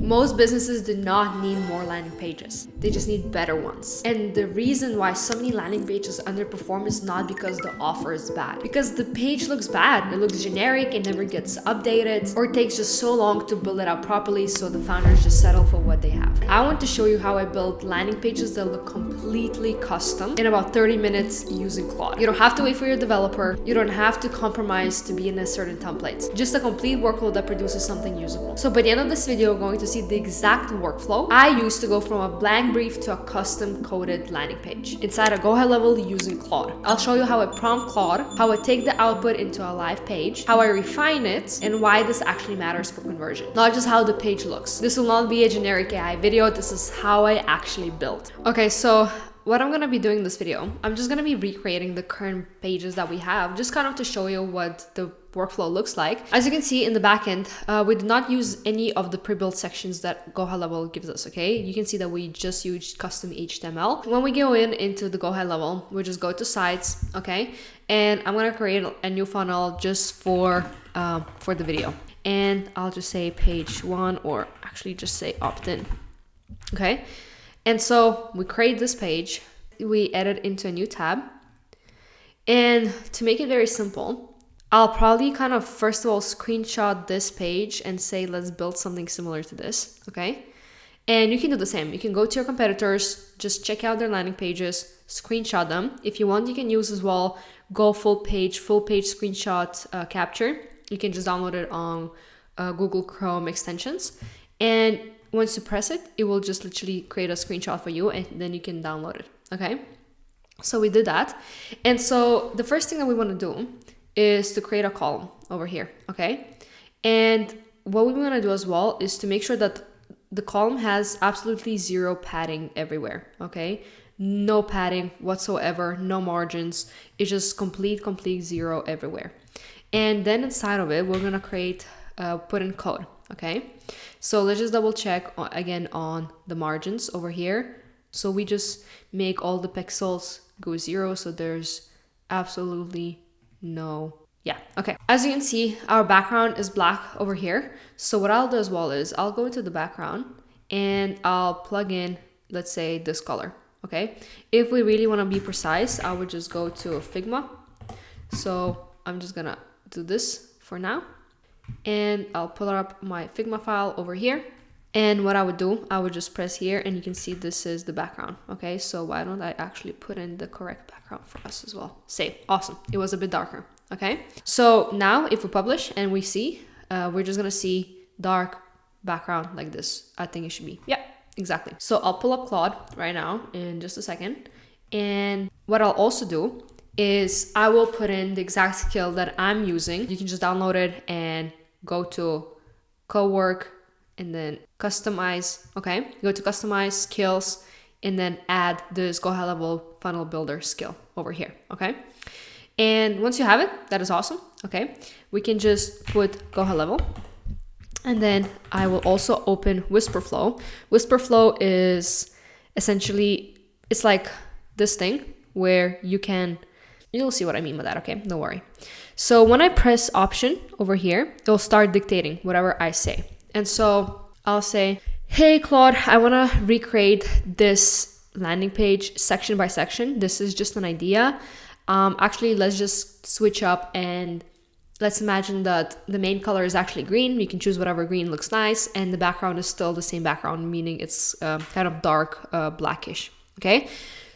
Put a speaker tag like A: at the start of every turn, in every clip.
A: Most businesses do not need more landing pages. They just need better ones. And the reason why so many landing pages underperform is not because the offer is bad. Because the page looks bad. It looks generic, it never gets updated, or it takes just so long to build it out properly, so the founders just settle for what they have. I want to show you how I built landing pages that look completely custom in about 30 minutes using Claude. You don't have to wait for your developer. You don't have to compromise to be in a certain template. Just a complete workflow that produces something usable. So by the end of this video, you're going to see the exact workflow I used to go from a blank brief to a custom coded landing page inside a GoHighLevel using Claude. I'll show you how I prompt Claude, how I take the output into a live page, how I refine it, and why this actually matters for conversion. Not just how the page looks. This will not be a generic AI video. This is how I actually built. Okay, so what I'm gonna be doing in this video, I'm just gonna be recreating the current pages that we have, just kind of to show you what the workflow looks like. As you can see in the backend, we did not use any of the pre-built sections that GoHighLevel gives us, okay? You can see that we just used custom HTML. When we go into the GoHighLevel, we just go to sites, okay? And I'm gonna create a new funnel just for the video. And I'll just say page 1, or actually just say opt-in, okay? And so we create this page, we edit into a new tab. And to make it very simple, I'll probably kind of first of all screenshot this page and say, let's build something similar to this, okay? And you can do the same. You can go to your competitors, just check out their landing pages, screenshot them. If you want, you can use as well Go full page screenshot capture. You can just download it on Google Chrome extensions. And once you press it, it will just literally create a screenshot for you, and then you can download it, okay? So we did that. And so the first thing that we want to do is to create a column over here, okay? And what we want to do as well is to make sure that the column has absolutely zero padding everywhere, okay? No padding whatsoever, no margins. It's just complete zero everywhere. And then inside of it, we're gonna create, put in code, okay? So let's just double check again on the margins over here. So we just make all the pixels go 0, so there's absolutely no, yeah, okay. As you can see, our background is black over here. So what I'll do as well is I'll go into the background and I'll plug in, let's say, this color, okay? If we really want to be precise, I would just go to Figma. So I'm just gonna do this for now. And I'll pull up my Figma file over here. And what I would do, I would just press here and you can see this is the background. Okay, so why don't I actually put in the correct background for us as well? Save, awesome. It was a bit darker, okay? So now if we publish and we see, we're just gonna see dark background like this. I think it should be, yeah, exactly. So I'll pull up Claude right now in just a second. And what I'll also do is I will put in the exact skill that I'm using. You can just download it and go to co-work and then customize, okay? Go to customize skills and then add this GoHighLevel funnel builder skill over here, okay? And once you have it, that is awesome, okay? We can just put GoHighLevel, and then I will also open Whisperflow. Whisperflow is essentially, it's like this thing where you'll see what I mean by that, okay? Don't worry. So when I press option over here, it'll start dictating whatever I say. And so I'll say, hey, Claude, I want to recreate this landing page section by section. This is just an idea. Actually, let's just switch up and let's imagine that the main color is actually green. You can choose whatever green looks nice. And the background is still the same background, meaning it's kind of dark blackish, okay?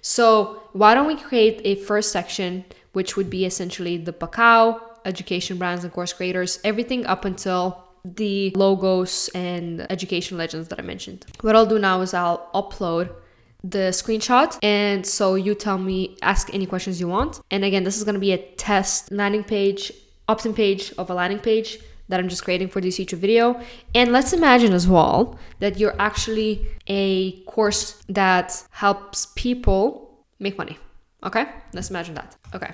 A: So why don't we create a first section, which would be essentially the Pacao, education brands and course creators, everything up until the logos and education legends that I mentioned. What I'll do now is I'll upload the screenshot. And so you tell me, ask any questions you want. And again, this is going to be a test landing page, opt-in page of a landing page that I'm just creating for this future video. And let's imagine as well that you're actually a course that helps people make money. Okay, let's imagine that. Okay,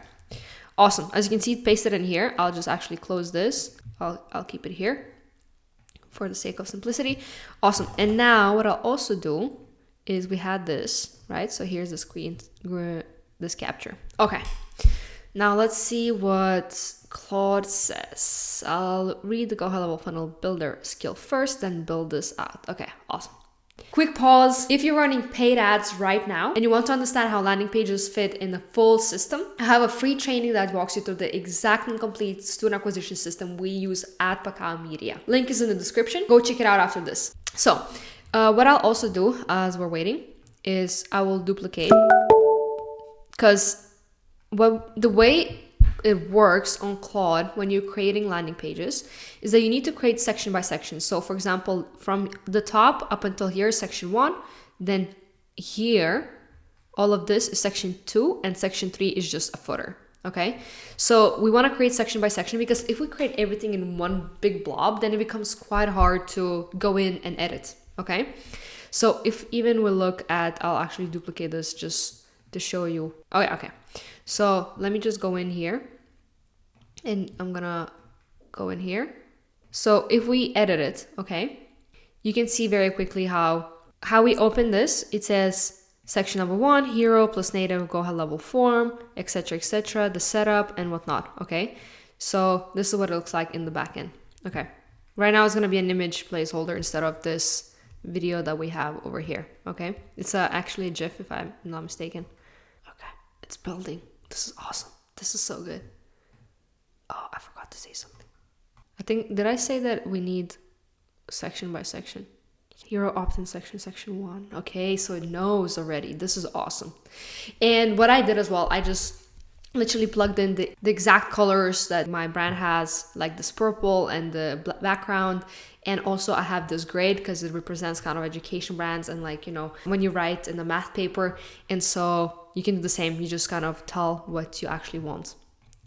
A: awesome. As you can see, pasted in here. I'll just actually close this. I'll keep it here for the sake of simplicity. Awesome. And now what I'll also do is we had this, right? So here's the screen, this capture. Okay. Now let's see what Claude says. I'll read the GoHighLevel funnel builder skill first, then build this out. Okay, awesome. Quick pause. If you're running paid ads right now and you want to understand how landing pages fit in the full system, I have a free training that walks you through the exact and complete student acquisition system we use at Pakao Media. Link is in the description. Go check it out after this. So what I'll also do as we're waiting is I will duplicate, because the way it works on Claude when you're creating landing pages is that you need to create section by section. So for example, from the top up until here is section 1, then here, all of this is section 2, and section 3 is just a footer. Okay, so we want to create section by section, because if we create everything in one big blob, then it becomes quite hard to go in and edit. Okay, so if even we look at, I'll actually duplicate this just to show you. Oh yeah, okay. So let me just go in here, and I'm gonna go in here. So if we edit it, okay, you can see very quickly how we open this. It says section number 1, hero plus native GoHighLevel form, etc., the setup and whatnot. Okay, so this is what it looks like in the backend. Okay, right now it's gonna be an image placeholder instead of this video that we have over here. Okay, it's actually a GIF if I'm not mistaken. Okay, it's building. This is awesome. This is so good. Oh, I forgot to say something. I think, did I say that we need section by section? Hero opt-in section 1. Okay, so it knows already. This is awesome. And what I did as well, I just literally plugged in the exact colors that my brand has, like this purple and the background. And also I have this grid because it represents kind of education brands and, like, you know, when you write in the math paper. And so you can do the same. You just kind of tell what you actually want.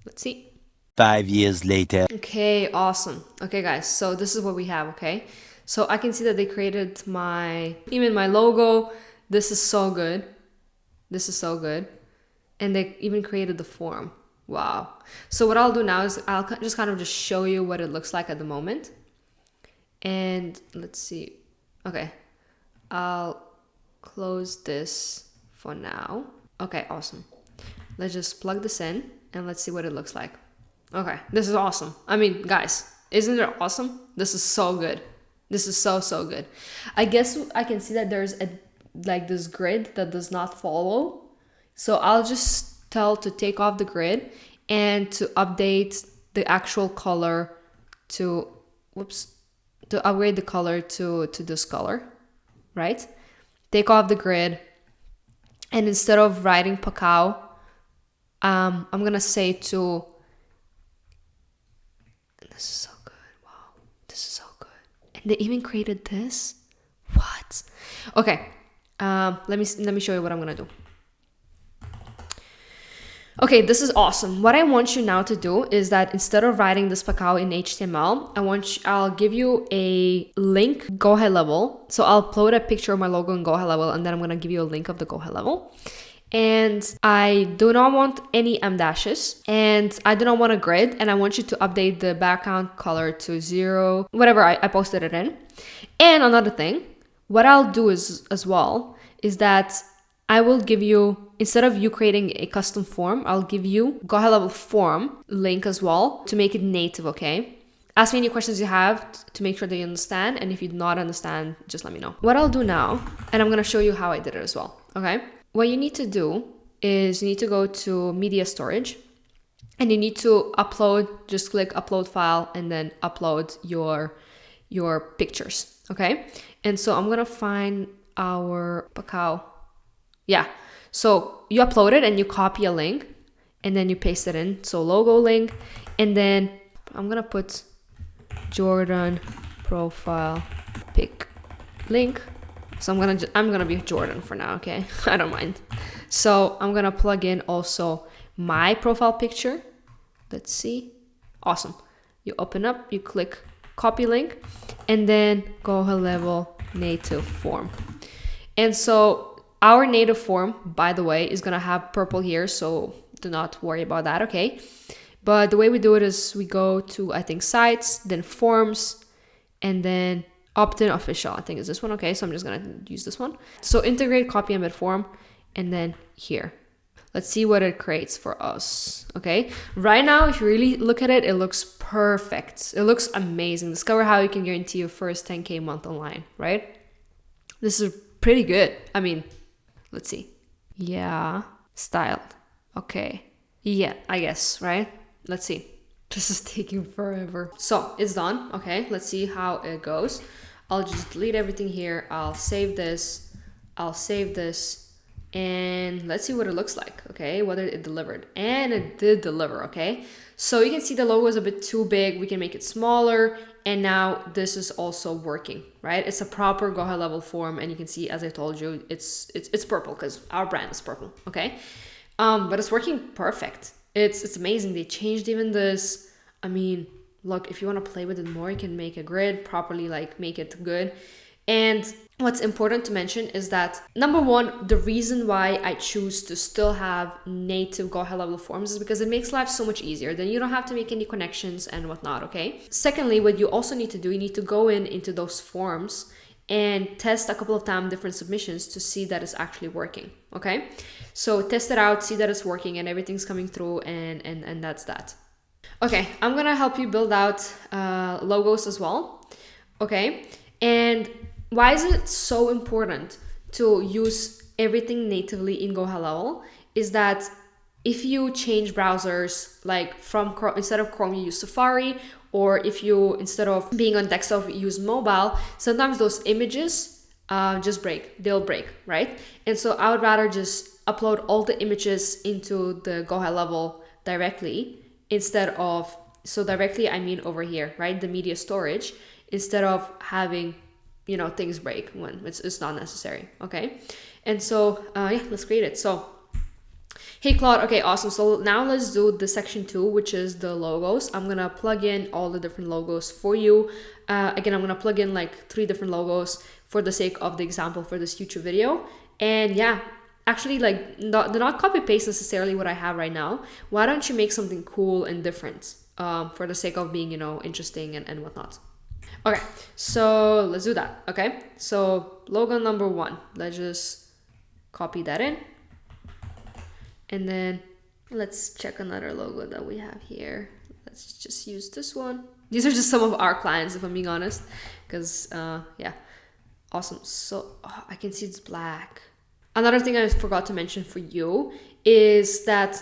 A: Let's see.
B: 5 years later.
A: Okay, awesome. Okay, guys, so this is what we have. Okay, so I can see that they created even my logo. This is so good. This is so good. And they even created the form. Wow. So what I'll do now is I'll just kind of just show you what it looks like at the moment. And let's see. Okay, I'll close this for now. Okay, awesome. Let's just plug this in and let's see what it looks like. Okay, this is awesome. I mean, guys, isn't it awesome? This is so good. This is so good. I guess I can see that there's this grid that does not follow. So I'll just tell to take off the grid and to update the actual color to, to upgrade the color to this color, right? Take off the grid. And instead of writing Pakao, I'm gonna say to, this is so good. Wow, this is so good. And they even created this. What? Okay, let me show you what I'm gonna do. Okay, this is awesome. What I want you now to do is that instead of writing this Pakao in HTML, I'll give you a link, GoHighLevel. So I'll upload a picture of my logo in GoHighLevel, and then I'm gonna give you a link of the GoHighLevel. And I do not want any M dashes, and I do not want a grid, and I want you to update the background color to 0, whatever I posted it in. And another thing, what I'll do is as well is that I will give you, instead of you creating a custom form, I'll give you GoHighLevel form link as well to make it native. Okay, ask me any questions you have to make sure that you understand, and if you do not understand, just let me know. What I'll do now, and I'm gonna show you how I did it as well. Okay, what you need to do is you need to go to media storage, and you need to upload. Just click upload file and then upload your pictures. Okay, and so I'm gonna find our Pakao. Yeah, so you upload it and you copy a link and then you paste it in. So logo link, and then I'm gonna put Jordan profile pic link. So I'm gonna be Jordan for now, okay? I don't mind. So I'm gonna plug in also my profile picture. Let's see. Awesome. You open up, you click copy link, and then GoHighLevel native form. And so our native form, by the way, is gonna have purple here, so do not worry about that, okay? But the way we do it is we go to, I think, sites, then forms, and then opt-in official. I think is this one, okay? So I'm just gonna use this one. So integrate copy embed form, and then here. Let's see what it creates for us. Okay, right now, if you really look at it, it looks perfect. It looks amazing. Discover how you can guarantee your first 10K month online, right? This is pretty good. I mean, let's see. Yeah, styled. Okay. Yeah, I guess, right? Let's see. This is taking forever. So it's done. Okay, let's see how it goes. I'll just delete everything here. I'll save this. I'll save this. And let's see what it looks like, okay? Whether it delivered. And it did deliver, okay? So you can see the logo is a bit too big. We can make it smaller. And now this is also working, right? It's a proper GoHighLevel form. And you can see, as I told you, it's purple because our brand is purple, okay? But it's working perfect. It's amazing. They changed even this. I mean, look, if you want to play with it more, you can make a grid properly, like make it good. And what's important to mention is that, number one, the reason why I choose to still have native GoHighLevel forms is because it makes life so much easier. Then you don't have to make any connections and whatnot, okay? Secondly, what you also need to do, you need to go into those forms and test a couple of times different submissions to see that it's actually working, okay? So test it out, see that it's working and everything's coming through, and that's that. Okay, I'm gonna help you build out logos as well, okay? And why is it so important to use everything natively in GoHighLevel is that if you change browsers, like from Chrome, instead of Chrome, you use Safari, or if you, instead of being on desktop, you use mobile, sometimes those images just break, they'll break, right? And so I would rather just upload all the images into the GoHighLevel directly instead of, so directly I mean over here, right? The media storage, instead of having, you know, things break when it's not necessary, okay? And so, yeah, let's create it. So, hey Claude, okay, awesome. So now let's do the section 2, which is the logos. I'm gonna plug in all the different logos for you. Again, I'm gonna plug in like 3 different logos for the sake of the example for this YouTube video. And yeah, actually, like, do not copy paste necessarily what I have right now. Why don't you make something cool and different for the sake of being, you know, interesting and whatnot. Okay, so let's do that, okay? So logo number 1, let's just copy that in. And then let's check another logo that we have here. Let's just use this one. These are just some of our clients, if I'm being honest, because yeah, awesome. So I can see it's black. Another thing I forgot to mention for you is that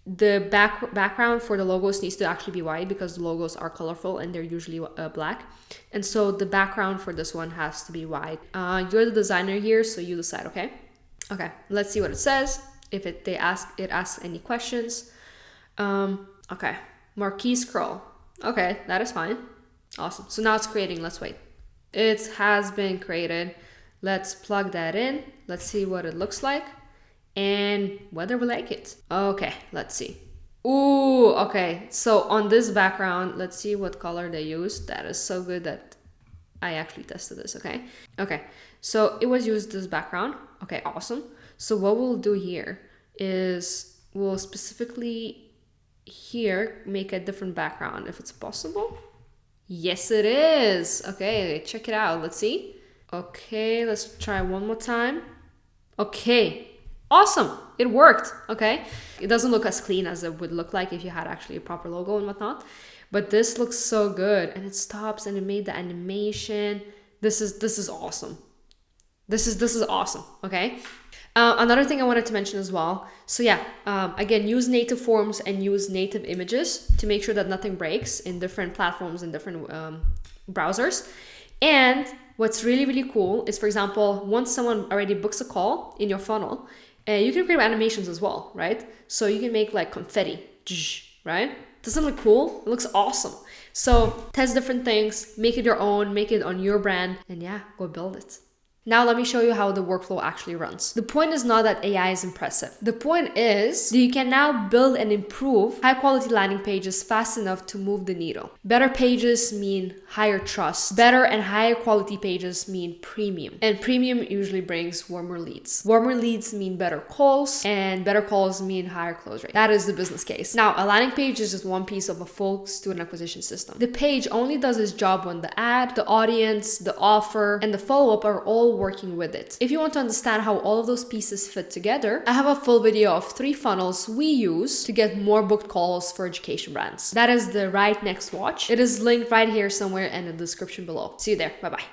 A: the background for the logos needs to actually be white because the logos are colorful and they're usually black. And so the background for this one has to be white. You're the designer here, so you decide, okay? Okay, let's see what it says. If it asks any questions. Okay, marquee scroll. Okay, that is fine. Awesome. So now it's creating. Let's wait. It has been created. Let's plug that in. Let's see what it looks like and whether we like it. Okay, let's see. Ooh, okay. So on this background, let's see what color they used. That is so good that I actually tested this, okay? Okay, so it was used this background. Okay, awesome. So what we'll do here is we'll specifically here make a different background if it's possible. Yes, it is. Okay, check it out. Let's see. Okay, let's try one more time. Okay, awesome. It worked. Okay, it doesn't look as clean as it would look like if you had actually a proper logo and whatnot, but this looks so good, and it stops and it made the animation. This is awesome. This is awesome. Okay. Another thing I wanted to mention as well. So yeah, again, use native forms and use native images to make sure that nothing breaks in different platforms and different browsers. And what's really, really cool is, for example, once someone already books a call in your funnel, you can create animations as well, right? So you can make like confetti, right? Doesn't it look cool? It looks awesome. So test different things, make it your own, make it on your brand, and yeah, go build it. Now let me show you how the workflow actually runs. The point is not that AI is impressive. The point is that you can now build and improve high quality landing pages fast enough to move the needle. Better pages mean higher trust. Better and higher quality pages mean premium. And premium usually brings warmer leads. Warmer leads mean better calls, and better calls mean higher close rate. That is the business case. Now, a landing page is just one piece of a full student acquisition system. The page only does its job when the ad, the audience, the offer, and the follow-up are all working with it. If you want to understand how all of those pieces fit together, I have a full video of 3 funnels we use to get more booked calls for education brands. That is the right next watch. It is linked right here somewhere in the description below. See you there. Bye bye.